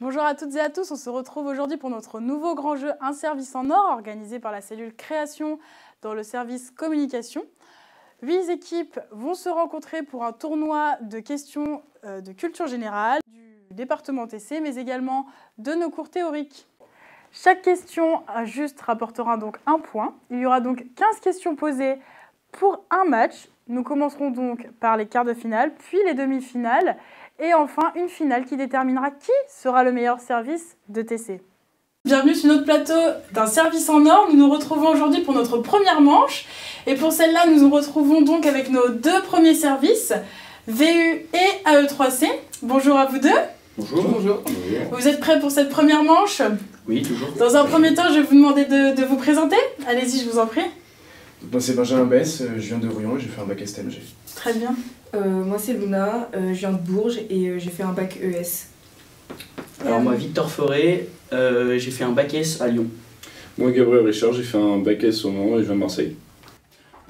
Bonjour à toutes et à tous, on se retrouve aujourd'hui pour notre nouveau grand jeu Un service en or organisé par la cellule création dans le service communication. 8 équipes vont se rencontrer pour un tournoi de questions de culture générale du département TC mais également de nos cours théoriques. Chaque question juste rapportera donc un point. Il y aura donc 15 questions posées pour un match. Nous commencerons donc par les quarts de finale, puis les demi-finales et enfin une finale qui déterminera qui sera le meilleur service de TC. Bienvenue sur notre plateau d'un service en or. Nous nous retrouvons aujourd'hui pour notre première manche. Et pour celle-là, nous nous retrouvons donc avec nos deux premiers services, VU et AE3C. Bonjour à vous deux. Bonjour. Bonjour. Vous êtes prêts pour cette première manche? Oui, toujours. Dans un premier temps, je vais vous demander de vous présenter. Allez-y, je vous en prie. Moi c'est Benjamin Bess, je viens de Rouen et j'ai fait un bac STMG. Très bien. Moi c'est Luna, je viens de Bourges et j'ai fait un bac ES. Alors moi Victor Forêt, j'ai fait un bac S à Lyon. Moi Gabriel Richard, j'ai fait un bac S au Mans et je viens de Marseille.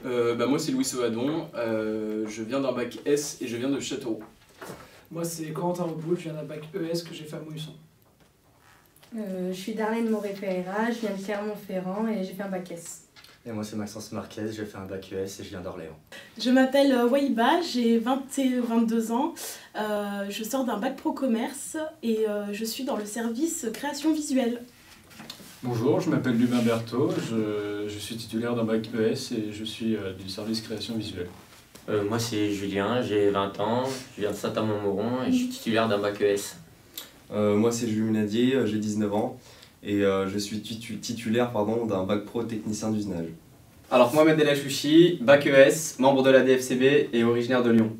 Moi c'est Louis Sauvadon, je viens d'un bac S et je viens de Châteauroux. Moi c'est Corentin Reboul, je viens d'un bac ES que j'ai fait à Montluçon. Je suis Darlène Moret-Ferreira, je viens de Clermont-Ferrand et j'ai fait un bac S. Et moi c'est Maxence Marquez, j'ai fait un bac ES et je viens d'Orléans. Je m'appelle Waïba, j'ai 22 ans, je sors d'un bac pro commerce et je suis dans le service création visuelle. Bonjour, je m'appelle Lubin Berthaud, je suis titulaire d'un bac ES et je suis du service création visuelle. Moi c'est Julien, j'ai 20 ans, je viens de Saint-Amand-Mauron et je suis titulaire d'un bac ES. Moi c'est Jules Minadier, j'ai 19 ans et je suis titulaire d'un bac pro technicien d'usinage. Alors Mohamed El Achouchi, bac ES, membre de la DFCB et originaire de Lyon.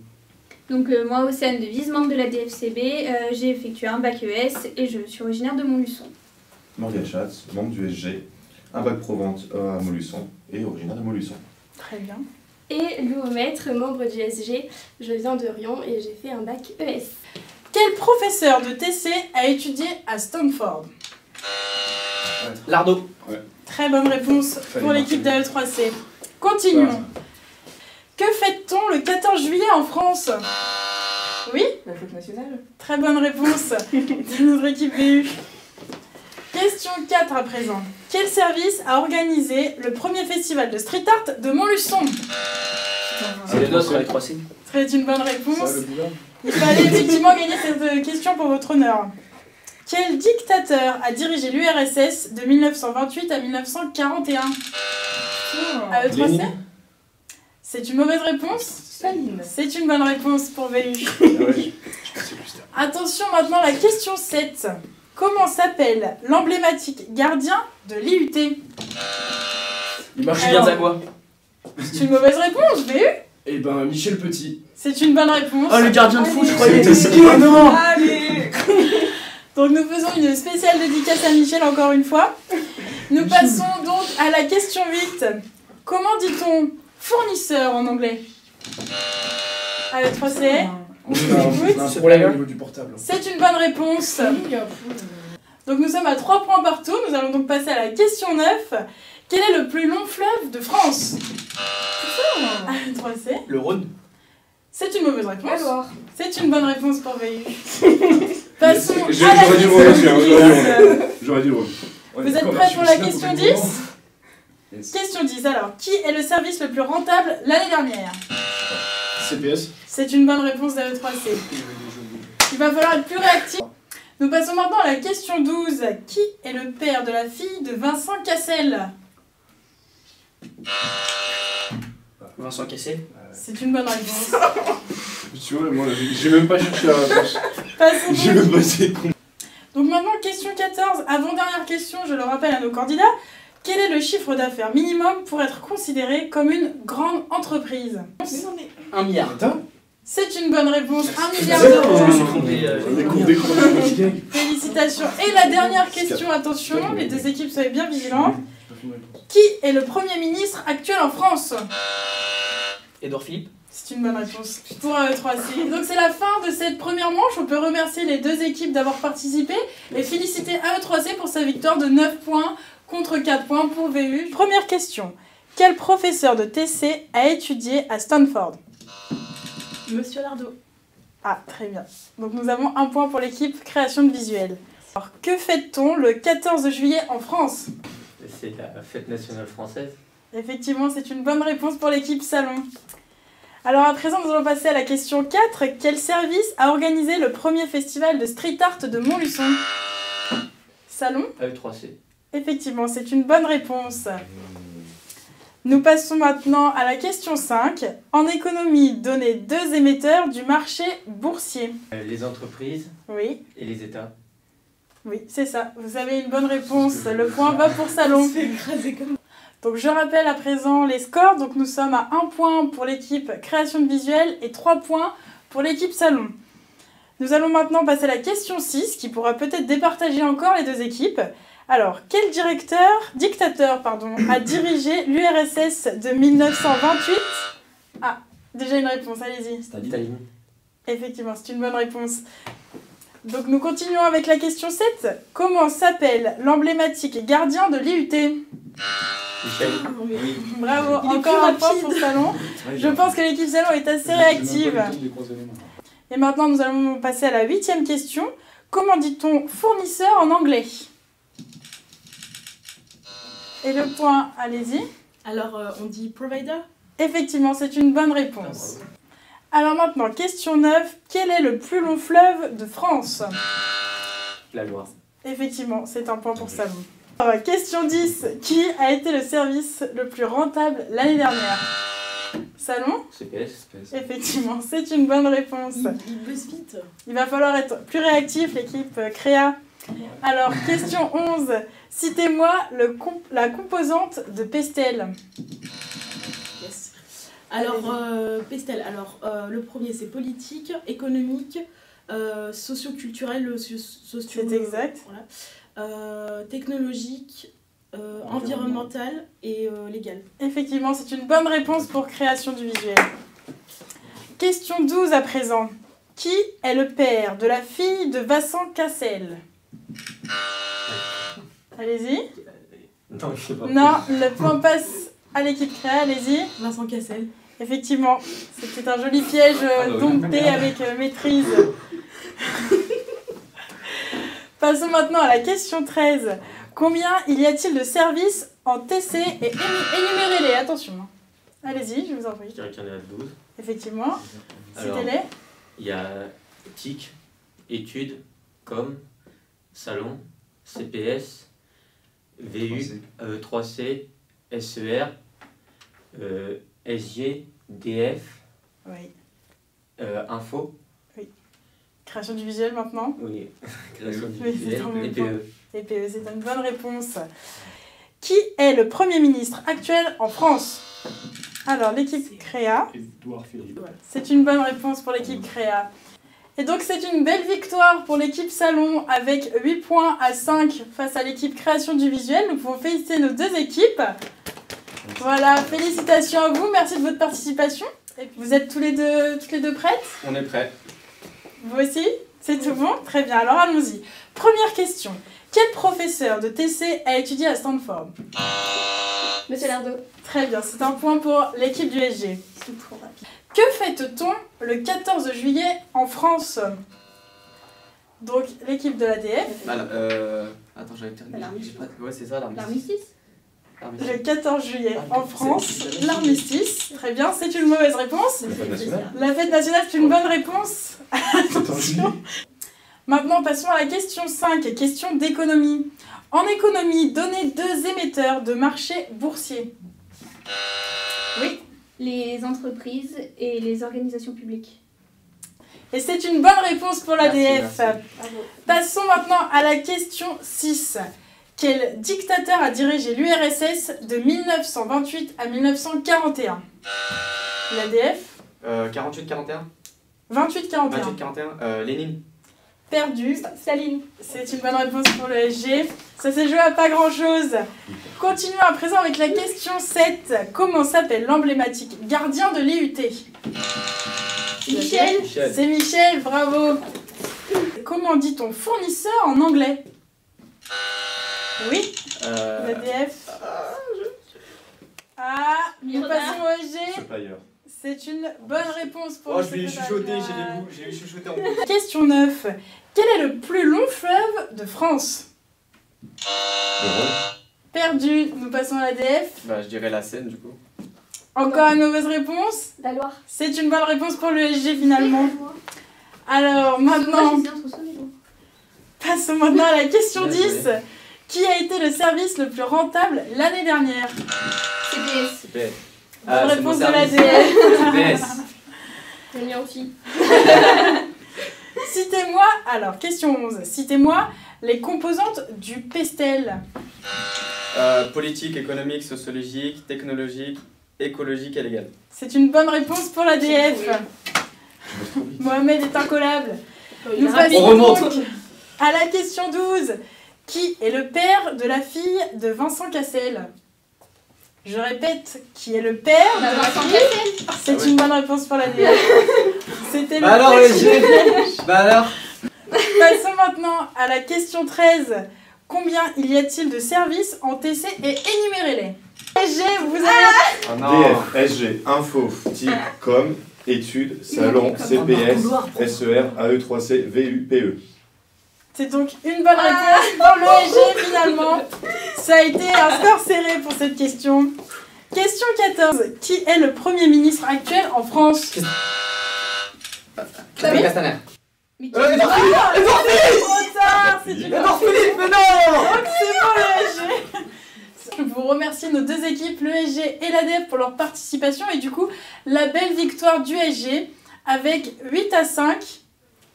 Donc moi Océane Devise, membre de la DFCB, j'ai effectué un bac ES et je suis originaire de Montluçon. Morgane Schatz, membre du SG, un bac pro vente à Montluçon et originaire de Montluçon. Très bien. Et Louomètre, membre du SG, je viens de Rion et j'ai fait un bac ES. Quel professeur de TC a étudié à Stanford? Lardo. Ouais. Très bonne réponse pour l'équipe d'AE3C. Continuons. Que fête-t-on le 14 juillet en France? Oui? La fête nationale. Très bonne réponse de notre équipe VU. Question 4 à présent. Quel service a organisé le premier festival de street art de Montluçon? C'est les nôtres avec 3C. C'est une bonne réponse. Il fallait effectivement gagner cette question pour votre honneur. Quel dictateur a dirigé l'URSS de 1928 à 1941? AE3C? C'est une mauvaise réponse? Staline. C'est une bonne réponse pour VU. Attention maintenant à la question 7. Comment s'appelle l'emblématique gardien de l'IUT? Julien Zagua. C'est une mauvaise réponse, VU? Eh ben Michel Petit. C'est une bonne réponse. Oh le gardien de foot, je croyais. Oh non. Allez. Donc nous faisons une spéciale dédicace à Michel encore une fois. Nous passons donc à la question 8. Comment dit-on fournisseur en anglais? AE3C. Un problème au niveau du portable. C'est une bonne réponse. Donc nous sommes à 3 points partout. Nous allons donc passer à la question 9. Quel est le plus long fleuve de France? AE3C. Le Rhône. C'est une mauvaise réponse. La Loire. C'est une bonne réponse pour VU. Passons à la J'aurais dit question 10. J'aurais dit Vous êtes prêts pour la question 10? Question 10 alors. Qui est le service le plus rentable l'année dernière? CPS. C'est une bonne réponse d'AE3C. Il va falloir être plus réactif. Nous passons maintenant à la question 12. Qui est le père de la fille de Vincent Cassel? Vincent Cassel. C'est une bonne réponse. Tu vois, moi j'ai même pas cherché la réponse. J'ai même pas essayé de comprendre. Donc maintenant, question 14. Avant-dernière question, je le rappelle à nos candidats. Quel est le chiffre d'affaires minimum pour être considéré comme une grande entreprise? 1 milliard. C'est une bonne réponse. 1 milliard d'euros. Je me suis trompé. Félicitations. Et la dernière question, attention, les deux équipes soyez bien vigilants. Qui est le Premier ministre actuel en France? Edouard Philippe. C'est une bonne réponse pour AE3C. Donc c'est la fin de cette première manche. On peut remercier les deux équipes d'avoir participé et féliciter AE3C pour sa victoire de 9 points contre 4 points pour VU. Première question. Quel professeur de TC a étudié à Stanford? Monsieur Lardo. Ah, très bien. Donc nous avons un point pour l'équipe création de visuel. Alors, que fête-t-on le 14 juillet en France? C'est la fête nationale française. Effectivement, c'est une bonne réponse pour l'équipe Salon. Alors à présent, nous allons passer à la question 4. Quel service a organisé le premier festival de street art de Montluçon? Salon? E3C. Effectivement, c'est une bonne réponse. Nous passons maintenant à la question 5. En économie, donnez 2 émetteurs du marché boursier. Les entreprises. Oui. Et les États. Oui, c'est ça. Vous avez une bonne réponse. Le point va pour Salon. C'est écrasé comme... Donc je rappelle à présent les scores. Donc nous sommes à 1 point pour l'équipe création de visuel et 3 points pour l'équipe Salon. Nous allons maintenant passer à la question 6 qui pourra peut-être départager encore les deux équipes. Alors, quel dictateur a dirigé l'URSS de 1928 ? Ah, déjà une réponse, allez-y. Staline. Effectivement, c'est une bonne réponse. Donc nous continuons avec la question 7. Comment s'appelle l'emblématique gardien de l'IUT ? Michel. Oui. Bravo, encore un point pour Salon. Je pense que l'équipe Salon est assez réactive. Et maintenant, nous allons passer à la 8e question. Comment dit-on fournisseur en anglais ? Et le point, allez-y. Alors, on dit provider ? Effectivement, c'est une bonne réponse. Alors maintenant, question 9. Quel est le plus long fleuve de France ? La Loire. Effectivement, c'est un point pour Salon. Alors, question 10. Qui a été le service le plus rentable l'année dernière ? Salon ? CPS. Effectivement, c'est une bonne réponse. Il buzz vite. Il va falloir être plus réactif, l'équipe Créa. Alors, question 11. Citez-moi la composante de Pestel. Yes. Alors, Pestel, alors, le premier c'est politique, économique, socio-culturel, C'est exact. Voilà. Technologique, environnemental et légal. Effectivement, c'est une bonne réponse pour création du visuel. Question 12 à présent. Qui est le père de la fille de Vincent Cassel ? Allez-y. Non, je sais pas. Non, le point passe à l'équipe créa, allez-y. Vincent Cassel. Effectivement, c'était un joli piège dompté avec maîtrise. Passons maintenant à la question 13. Combien y a-t-il de services en TC et énumérez-les, attention. Allez-y, je vous en prie. Je dirais qu'il y en a 12. Effectivement. Alors, citez-les. il y a TIC, études, com, salon, CPS, VU, 3C, SER, SG, DF, Oui. Info. Oui. Création du visuel maintenant. Oui, création du Oui, visuel, c'est un bon et point. PE. Et PE, c'est une bonne réponse. Qui est le Premier ministre actuel en France ? Alors, l'équipe Créa. Édouard Philippe. Voilà. C'est une bonne réponse pour l'équipe Créa. Et donc, c'est une belle victoire pour l'équipe Salon avec 8 points à 5 face à l'équipe Création du visuel. Nous pouvons féliciter nos deux équipes. Voilà, félicitations à vous. Merci de votre participation. Et vous êtes toutes les deux prêtes ? On est prêts. Vous aussi ? C'est tout bon ? Très bien, alors allons-y. Première question. Quel professeur de TC a étudié à Stanford ? Monsieur Lardot. Très bien, c'est un point pour l'équipe du SG. C'est trop rapide. Que fête-t-on le 14 juillet en France ? Donc, l'équipe de l'ADF. Attends, j'avais terminé. Ouais, c'est ça, L'armistice. Le 14 juillet en France, l'armistice. Très bien, c'est une mauvaise réponse. La fête nationale. La fête nationale, c'est une bonne réponse. Attention. Maintenant, passons à la question 5, question d'économie. En économie, donnez 2 émetteurs de marché boursier. Oui. Les entreprises et les organisations publiques. Et c'est une bonne réponse pour l'ADF. Merci. Passons maintenant à la question 6. Quel dictateur a dirigé l'URSS de 1928 à 1941 ? L'ADF ? 48-41 28-41. 28-41, Lénine. Perdu. Staline. C'est une bonne réponse pour le SG. Ça s'est joué à pas grand-chose. Continuons à présent avec la question 7. Comment s'appelle l'emblématique gardien de l'IUT ? Michel. C'est Michel, bravo. Comment dit-on fournisseur en anglais ? Oui, l'ADF. Ah, nous passons au SG. Supplier. C'est une bonne réponse pour Oh, le je vais y secrétariat. chuchoter, j'ai eu chuchoté en plus. Question 9. Quel est le plus long fleuve de de France. Perdu, nous passons à l'ADF. Bah, je dirais la Seine du coup. Encore une mauvaise réponse. La Loire. C'est une bonne réponse pour l'ESG finalement. Alors maintenant, passons maintenant à la question 10. Qui a été le service le plus rentable l'année dernière? CPS. Bonne réponse de l'ADF. CPS. Citez-moi, alors question 11, citez-moi les composantes du pestel. Politique, économique, sociologique, technologique, écologique et légal. C'est une bonne réponse pour l'ADF. Mohamed est incollable. Nous passons donc à la question 12. Qui est le père de la fille de Vincent Cassel? Je répète, qui est le père de la fille? C'est une bonne réponse pour l'ADF. C'était le alors, bah alors. Passons maintenant à la question 13. Combien il y a-t-il de services en TC et énumérez-les? SG, vous avez... DF, SG, Info, TIC, Com, Études, Salon, CPS, SER, AE3C, VU, PE. C'est donc une bonne réponse pour l'ESG finalement. Ça a été un score serré pour cette question. Question 14. Qui est le Premier ministre actuel en France? Castaner. Edouard Philippe! Trop tard, c'est du Edouard Philippe, mais non! Donc c'est pour l'ESG. Je vous remercie nos deux équipes, l'ESG et l'ADF, pour leur participation et du coup la belle victoire du ESG avec 8-5.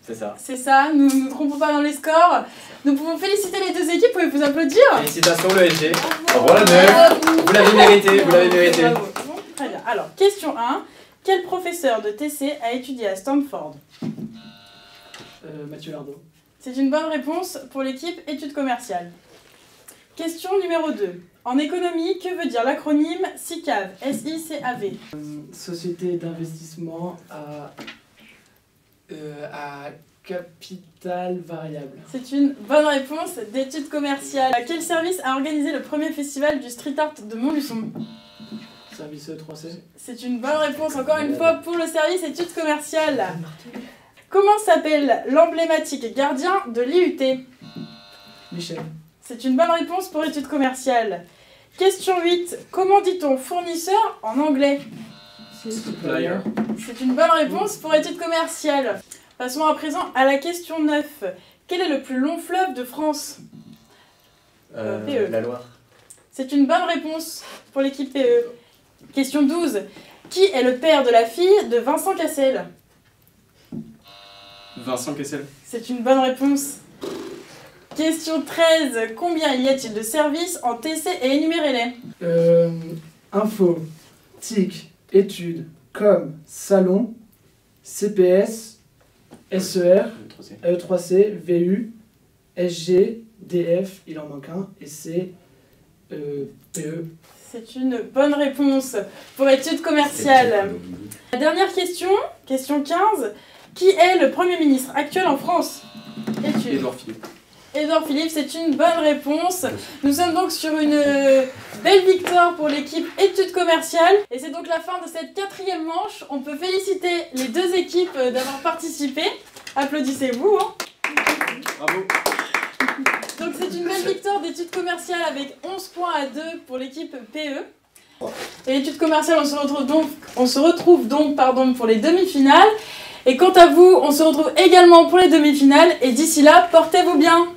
C'est ça. C'est ça, nous ne nous trompons pas dans les scores. Nous pouvons féliciter les deux équipes, pouvez vous applaudir. Félicitations l'ESG. Bravo la DF. Vous l'avez mérité, vous l'avez mérité. Bravo. Très bien. Alors, question 1. Quel professeur de TC a étudié à Stanford? Mathieu Lardot. C'est une bonne réponse pour l'équipe études commerciales. Question numéro 2. En économie, que veut dire l'acronyme SICAV? S-I-C-A-V. Société d'investissement à capital variable. C'est une bonne réponse d'études commerciales. Quel service a organisé le premier festival du street art de Montluçon? Service E3C. C'est une bonne réponse encore une fois pour le service études commerciales. Comment s'appelle l'emblématique gardien de l'IUT? Michel. C'est une bonne réponse pour études commerciales. Question 8. Comment dit-on fournisseur en anglais? Supplier. C'est une bonne réponse pour études commerciales. Passons à présent à la question 9. Quel est le plus long fleuve de France? PE. La Loire. C'est une bonne réponse pour l'équipe PE. Question 12. Qui est le père de la fille de Vincent Cassel? Vincent Cassel. C'est une bonne réponse. Question 13. Combien y a-t-il de services en TC et énumérez-les? Info, TIC, études, Com, Salon, CPS, SER, E3C, VU, SG, DF, il en manque un, et c'est PE. C'est une bonne réponse pour études commerciales. La dernière question, question 15. Qui est le Premier ministre actuel en France? Études. Edouard Philippe. Edouard Philippe, c'est une bonne réponse. Nous sommes donc sur une belle victoire pour l'équipe études commerciales. Et c'est donc la fin de cette 4e manche. On peut féliciter les deux équipes d'avoir participé. Applaudissez-vous. Hein. Bravo. Donc c'est une belle victoire d'études commerciales avec 11 points à 2 pour l'équipe PE. Et études commerciales, on se retrouve donc pour les demi-finales. Et quant à vous, on se retrouve également pour les demi-finales. Et d'ici là, portez-vous bien.